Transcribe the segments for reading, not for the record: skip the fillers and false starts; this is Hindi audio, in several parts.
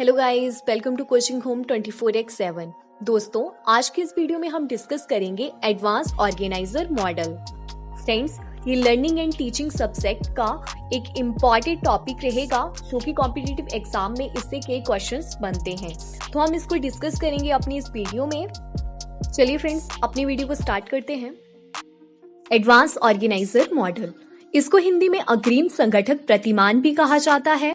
Hello guys, welcome to coaching home 24/7। दोस्तों, आज के इस वीडियो में हम डिस्कस करेंगे एडवांस ऑर्गेनाइजर मॉडल। फ्रेंड्स, ये लर्निंग एंड टीचिंग सब्जेक्ट का एक इम्पॉर्टेंट टॉपिक रहेगा जो कि कॉम्पिटिटिव एग्जाम में इससे के क्वेश्चंस बनते हैं। तो हम इसको डिस्कस करेंगे अपनी इस वीडियो में। चलिए फ्रेंड्स, अपनी वीडियो को स्टार्ट करते हैं। एडवांस ऑर्गेनाइजर मॉडल, इसको हिंदी में अग्रिम संगठक प्रतिमान भी कहा जाता है।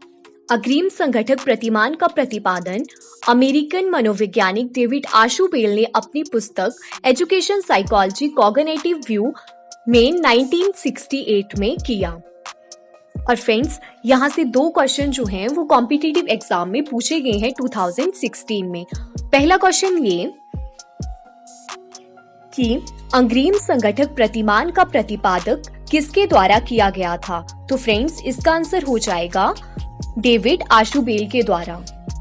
अग्रिम संगठक प्रतिमान का प्रतिपादन अमेरिकन मनोवैज्ञानिक डेविड आशुबेल ने अपनी पुस्तक एजुकेशन साइकोलॉजी कॉग्निटिव व्यू में 1968 में किया। और फ्रेंड्स, यहाँ से दो क्वेश्चन जो हैं वो कॉम्पिटिटिव एग्जाम में पूछे गए हैं 2016 में। पहला क्वेश्चन ये कि अग्रिम संगठक प्रतिमान का प्रतिपादक किसके द्वारा किया गया था। तो फ्रेंड्स, इसका आंसर हो जाएगा डेविड आशुबेल के द्वारा।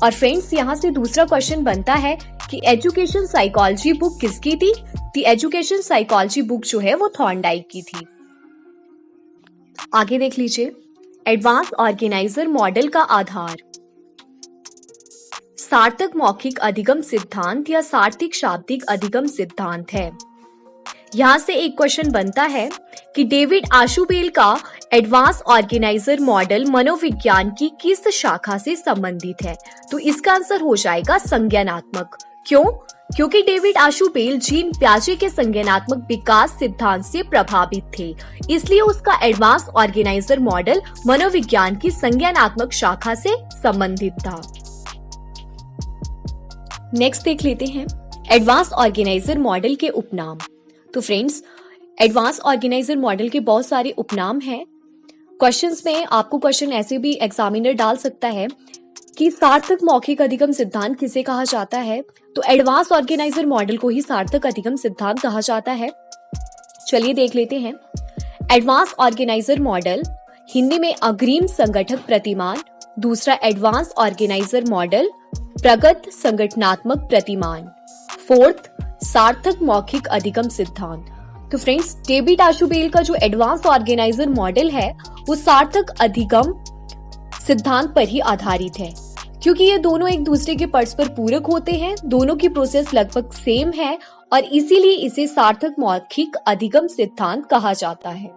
और फ्रेंड्स, यहाँ से दूसरा क्वेश्चन बनता है कि एजुकेशन साइकोलॉजी बुक किसकी थी। दी एजुकेशन साइकोलॉजी बुक जो है वो थॉर्नडाइक की थी। आगे देख लीजिए, एडवांस ऑर्गेनाइजर मॉडल का आधार सार्थक मौखिक अधिगम सिद्धांत या सार्थिक शाब्दिक अधिगम सिद्धांत है। यहाँ से एक क्वेश्चन बनता है कि डेविड आशुबेल का एडवांस ऑर्गेनाइजर मॉडल मनोविज्ञान की किस शाखा से संबंधित है। तो इसका आंसर हो जाएगा संज्ञानात्मक। क्यों? क्योंकि डेविड आशुबेल जीन प्याजे के संज्ञानात्मक विकास सिद्धांत से प्रभावित थे, इसलिए उसका एडवांस ऑर्गेनाइजर मॉडल मनोविज्ञान की संज्ञानात्मक शाखा से संबंधित था। नेक्स्ट देख लेते हैं एडवांस ऑर्गेनाइजर मॉडल के उपनाम। तो फ्रेंड्स, एडवांस ऑर्गेनाइजर मॉडल के बहुत सारे उपनाम हैं। क्वेश्चंस में आपको क्वेश्चन ऐसे भी एग्जामिनर डाल सकता है कि सार्थक मौखिक अधिगम सिद्धांत किसे कहा जाता है। तो एडवांस ऑर्गेनाइजर मॉडल को ही सार्थक अधिगम सिद्धांत कहा जाता है। चलिए देख लेते हैं। एडवांस ऑर्गेनाइजर मॉडल हिंदी में अग्रिम संगठक प्रतिमान, दूसरा एडवांस ऑर्गेनाइजर मॉडल प्रगत संगठनात्मक प्रतिमान, फोर्थ सार्थक मौखिक अधिगम सिद्धांत। तो फ्रेंड्स, डेविड आशुबेल का जो एडवांस ऑर्गेनाइजर मॉडल है वो सार्थक अधिगम सिद्धांत पर ही आधारित है, क्योंकि ये दोनों एक दूसरे के परस्पर पूरक होते हैं, दोनों की प्रोसेस लगभग सेम है और इसीलिए इसे सार्थक मौखिक अधिगम सिद्धांत कहा जाता है।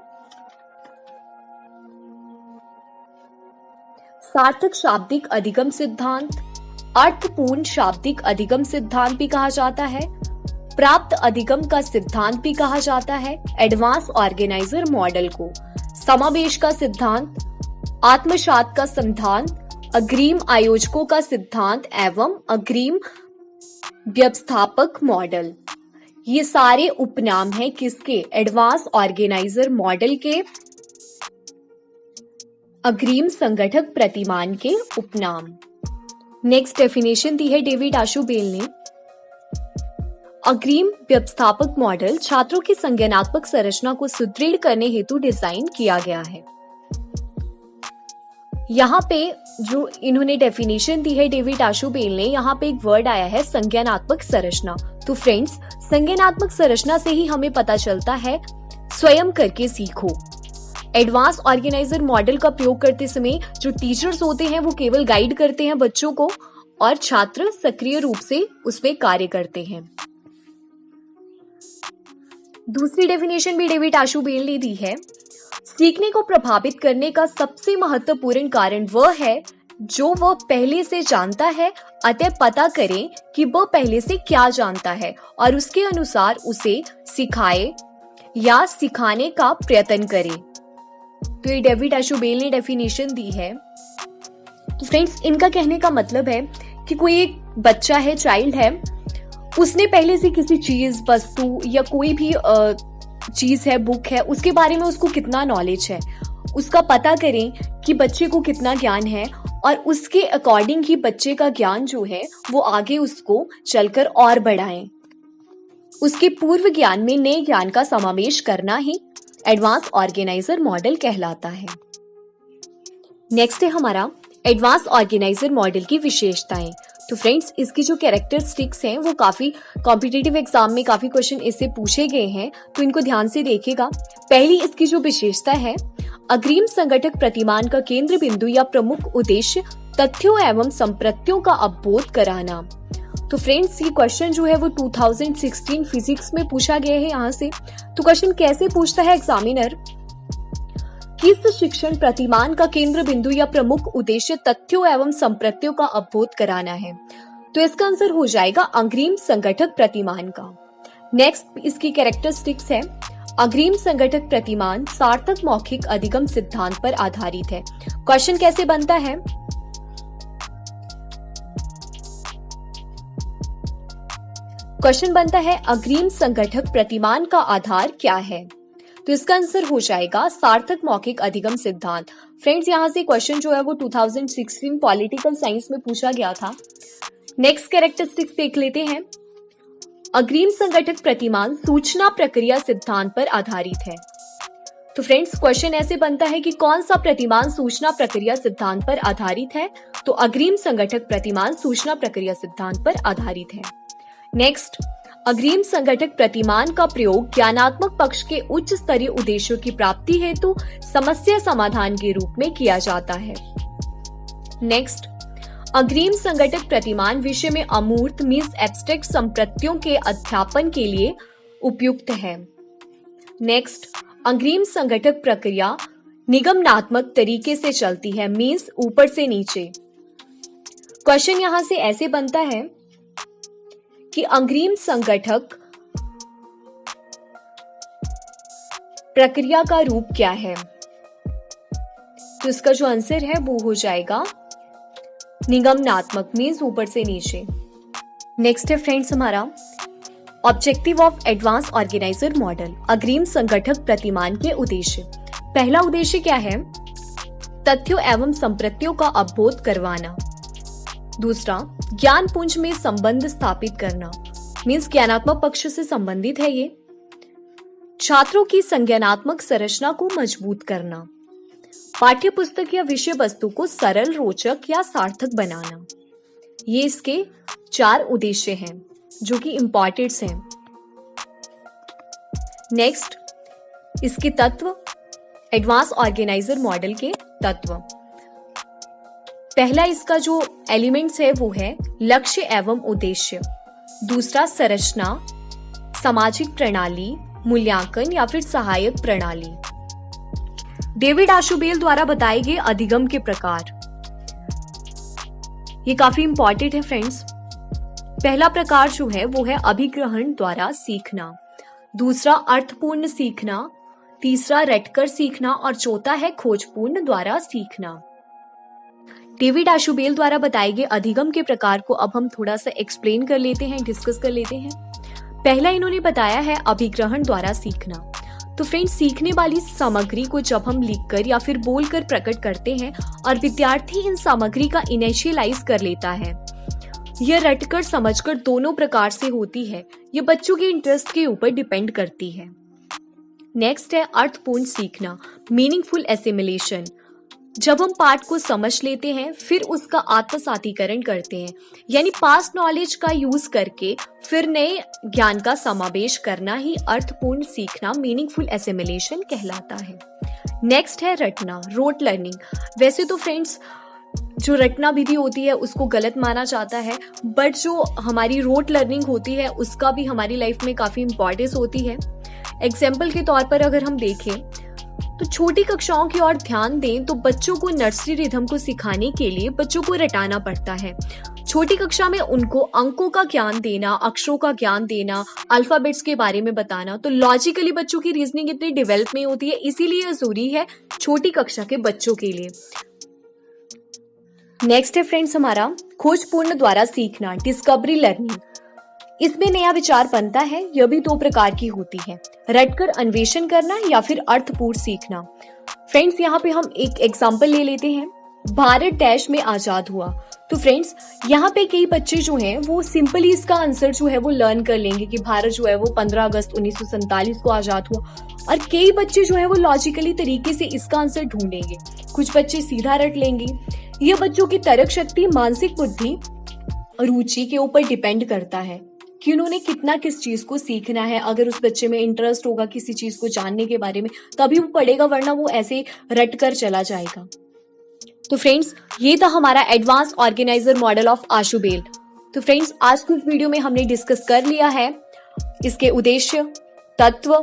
सार्थक शाब्दिक अधिगम सिद्धांत, अर्थपूर्ण शाब्दिक अधिगम सिद्धांत भी कहा जाता है, प्राप्त अधिगम का सिद्धांत भी कहा जाता है। एडवांस ऑर्गेनाइजर मॉडल को समावेश का सिद्धांत, आत्मसात का सिद्धांत, अग्रिम आयोजकों का सिद्धांत एवं अग्रिम व्यवस्थापक मॉडल, ये सारे उपनाम हैं किसके? एडवांस ऑर्गेनाइजर मॉडल के अग्रिम संगठक प्रतिमान के उपनाम। नेक्स्ट डेफिनेशन दी है डेविड आशुबेल ने। अग्रिम व्यवस्थापक मॉडल छात्रों की संज्ञानात्मक संरचना को सुदृढ़ करने हेतु डिजाइन किया गया है। यहाँ पे जो इन्होंने डेफिनेशन दी है डेविड आशुबेल ने, यहाँ पे एक वर्ड आया है संज्ञानात्मक संरचना। तो फ्रेंड्स, संज्ञानात्मक संरचना से ही हमें पता चलता है स्वयं करके सीखो। एडवांस ऑर्गेनाइजर मॉडल का प्रयोग करते समय जो टीचर्स होते हैं वो केवल गाइड करते हैं बच्चों को और छात्र सक्रिय रूप से उसमें कार्य करते हैं। दूसरी डेफिनेशन भी डेविड आशुबेल ने दी है। सीखने को प्रभावित करने का सबसे महत्वपूर्ण कारण वह है जो वह पहले से जानता है, अतः पता करें कि वह पहले से क्या जानता है और उसके अनुसार उसे सिखाए या सिखाने का प्रयत्न करे। तो ये डेविड आशुबेल ने डेफिनेशन दी है। तो फ्रेंड्स, इनका कहने का मतलब है कि कोई एक बच्चा है, चाइल्ड है, उसने पहले से किसी चीज, वस्तु या कोई भी चीज है, बुक है, उसके बारे में उसको कितना नॉलेज है, उसका पता करें कि बच्चे को कितना ज्ञान है और उसके अकॉर्डिंग ही बच्चे का ज्ञान जो है वो आगे उसको चलकर और बढ़ाएं। उसके पूर्व ज्ञान में नए ज्ञान का समावेश करना ही एडवांस ऑर्गेनाइजर मॉडल कहलाता है। नेक्स्ट है हमारा एडवांस ऑर्गेनाइजर मॉडल की विशेषताएं। तो फ्रेंड्स, इसकी जो कैरेक्टरिस्टिक्स हैं वो काफी कॉम्पिटिटिव एग्जाम में काफी क्वेश्चन इससे पूछे गए हैं, तो इनको ध्यान से देखिएगा। पहली इसकी जो विशेषता है, अग्रिम संगठक प्रतिमान का केंद्र बिंदु या प्रमुख उद्देश्य तथ्यों एवं संप्रत्यों का अवबोध कराना। तो फ्रेंड्स ये क्वेश्चन जो है वो 2016 फिजिक्स में पूछा गया है यहाँ से। तो क्वेश्चन कैसे पूछता है एग्जामिनर, किस शिक्षण प्रतिमान का केंद्र बिंदु या प्रमुख उद्देश्य तथ्यों एवं संप्रत्यों का अवबोध कराना है? तो इसका आंसर हो जाएगा अग्रिम संगठक प्रतिमान का। नेक्स्ट इसकी कैरेक्टरिस्टिक्स है, अग्रिम संगठक प्रतिमान सार्थक मौखिक अधिगम सिद्धांत पर आधारित है। क्वेश्चन कैसे बनता है, क्वेश्चन बनता है अग्रिम संगठक प्रतिमान का आधार क्या है? तो इसका आंसर हो जाएगा सार्थक मौखिक अधिगम सिद्धांत। फ्रेंड्स यहाँ से क्वेश्चन जो है वो 2016 पॉलिटिकल साइंस में पूछा गया था। नेक्स्ट कैरेक्टरिस्टिक्स देख लेते हैं, अग्रिम संगठक प्रतिमान सूचना प्रक्रिया सिद्धांत पर आधारित है। तो फ्रेंड्स क्वेश्चन ऐसे बनता है कि कौन सा प्रतिमान सूचना प्रक्रिया सिद्धांत पर आधारित है? तो अग्रिम संगठक प्रतिमान सूचना प्रक्रिया सिद्धांत पर आधारित है। नेक्स्ट, अग्रिम संगठक प्रतिमान का प्रयोग ज्ञानात्मक पक्ष के उच्च स्तरीय उद्देश्यों की प्राप्ति हेतु समस्या समाधान के रूप में किया जाता है। नेक्स्ट, अग्रिम संगठक प्रतिमान विषय में अमूर्त मीन्स एब्स्ट्रैक्ट संप्रत्यों के अध्यापन के लिए उपयुक्त है। नेक्स्ट, अग्रिम संगठक प्रक्रिया निगमनात्मक तरीके से चलती है, मीन्स ऊपर से नीचे। क्वेश्चन यहां से ऐसे बनता है कि अग्रिम संगठक प्रक्रिया का रूप क्या है? तो इसका जो आंसर है वो हो जाएगा निगमनात्मक, मीन्स ऊपर से नीचे। नेक्स्ट है फ्रेंड्स हमारा objective of advance organiser model, अग्रिम संगठक प्रतिमान के उद्देश्य। पहला उद्देश्य क्या है? तथ्यों एवं संप्रत्यों का अवबोध करवाना। दूसरा, ज्ञान पुंज में संबंध स्थापित करना, मीन्स ज्ञानात्मक पक्ष से संबंधित है ये। छात्रों की संज्ञानात्मक संरचना को मजबूत करना, पाठ्य पुस्तक या विषय वस्तु को सरल, रोचक या सार्थक बनाना। ये इसके 4 उद्देश्य हैं जो कि इंपॉर्टेंट हैं। नेक्स्ट, इसके तत्व, एडवांस ऑर्गेनाइजर मॉडल के तत्व। पहला इसका जो एलिमेंट्स है वो है लक्ष्य एवं उद्देश्य। दूसरा संरचना, सामाजिक प्रणाली, मूल्यांकन या फिर सहायक प्रणाली। डेविड आशुबेल द्वारा बताए गए अधिगम के प्रकार, ये काफी इंपॉर्टेंट है फ्रेंड्स। पहला प्रकार जो है वो है अभिग्रहण द्वारा सीखना, दूसरा अर्थपूर्ण सीखना, तीसरा रटकर सीखना और चौथा है खोजपूर्ण द्वारा सीखना। डेविड आशुबेल द्वारा बताए गए अधिगम के प्रकार को अब हम थोड़ा सा एक्सप्लेन कर लेते हैं, डिस्कस कर लेते हैं। पहला इन्होंने बताया है अभिग्रहण द्वारा सीखना। तो फ्रेंड्स, सीखने वाली सामग्री को जब हम लिखकर या फिर बोलकर प्रकट करते हैं और विद्यार्थी इन सामग्री का इनिशियलाइज कर लेता है, यह रटकर समझकर दोनों प्रकार से होती है। यह बच्चों के इंटरेस्ट के ऊपर डिपेंड करती है। नेक्स्ट है अर्थपूर्ण सीखना, मीनिंगफुल एसिमिलेशन। जब हम पाठ को समझ लेते हैं फिर उसका आत्मसातीकरण करते हैं, यानी पास्ट नॉलेज का यूज करके फिर नए ज्ञान का समावेश करना ही अर्थपूर्ण सीखना, मीनिंगफुल एसिमिलेशन कहलाता है। नेक्स्ट है रटना, रोट लर्निंग। वैसे तो फ्रेंड्स जो रटना विधि होती है उसको गलत माना जाता है, बट जो हमारी रोट लर्निंग होती है उसका भी हमारी लाइफ में काफी इंपॉर्टेंस होती है। एग्जाम्पल के तौर पर अगर हम देखें तो छोटी कक्षाओं की ओर ध्यान दें तो बच्चों को नर्सरी रिदम को सिखाने के लिए बच्चों को रटाना पड़ता है। छोटी कक्षा में उनको अंकों का ज्ञान देना, अक्षरों का ज्ञान देना, अल्फाबेट्स के बारे में बताना, तो लॉजिकली बच्चों की रीजनिंग इतनी डेवलप नहीं होती है, इसीलिए जरूरी है छोटी कक्षा के बच्चों के लिए। नेक्स्ट है फ्रेंड्स हमारा खोजपूर्ण द्वारा सीखना, डिस्कवरी लर्निंग। इसमें नया विचार बनता है। यह भी 2 प्रकार की होती है, रटकर अन्वेषण करना या फिर अर्थपूर्ण सीखना। फ्रेंड्स यहाँ पे हम एक एग्जांपल ले लेते हैं, भारत डैश में आजाद हुआ। तो फ्रेंड्स यहाँ पे कई बच्चे जो हैं वो सिंपली इसका आंसर जो है वो लर्न कर लेंगे कि भारत जो है वो 15 अगस्त 1947 को आजाद हुआ, और कई बच्चे जो है वो लॉजिकली तरीके से इसका आंसर ढूंढेंगे, कुछ बच्चे सीधा रट लेंगे। यह बच्चों की तर्क शक्ति, मानसिक बुद्धि, रुचि के ऊपर डिपेंड करता है कि उन्होंने कितना किस चीज को सीखना है। अगर उस बच्चे में इंटरेस्ट होगा किसी चीज को जानने के बारे में तभी वो पढ़ेगा, वरना वो ऐसे रट कर चला जाएगा। तो फ्रेंड्स, ये था हमारा advance organiser model of Ausubel. तो फ्रेंड्स, आज की इस वीडियो में हमने डिस्कस कर लिया है इसके उद्देश्य, तत्व,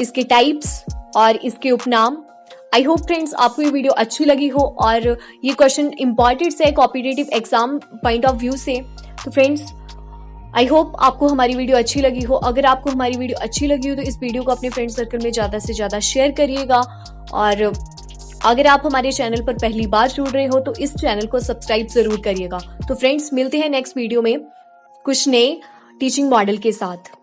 इसके टाइप्स और इसके उपनाम। आई होप फ्रेंड्स आपको ये वीडियो अच्छी लगी हो और ये क्वेश्चन इंपॉर्टेंट है competitive exam point of view से। तो फ्रेंड्स, आई होप आपको हमारी वीडियो अच्छी लगी हो। अगर आपको हमारी वीडियो अच्छी लगी हो तो इस वीडियो को अपने फ्रेंड सर्कल में ज़्यादा से ज़्यादा शेयर करिएगा, और अगर आप हमारे चैनल पर पहली बार जुड़ रहे हो तो इस चैनल को सब्सक्राइब जरूर करिएगा। तो फ्रेंड्स, मिलते हैं नेक्स्ट वीडियो में कुछ नए टीचिंग मॉडल के साथ।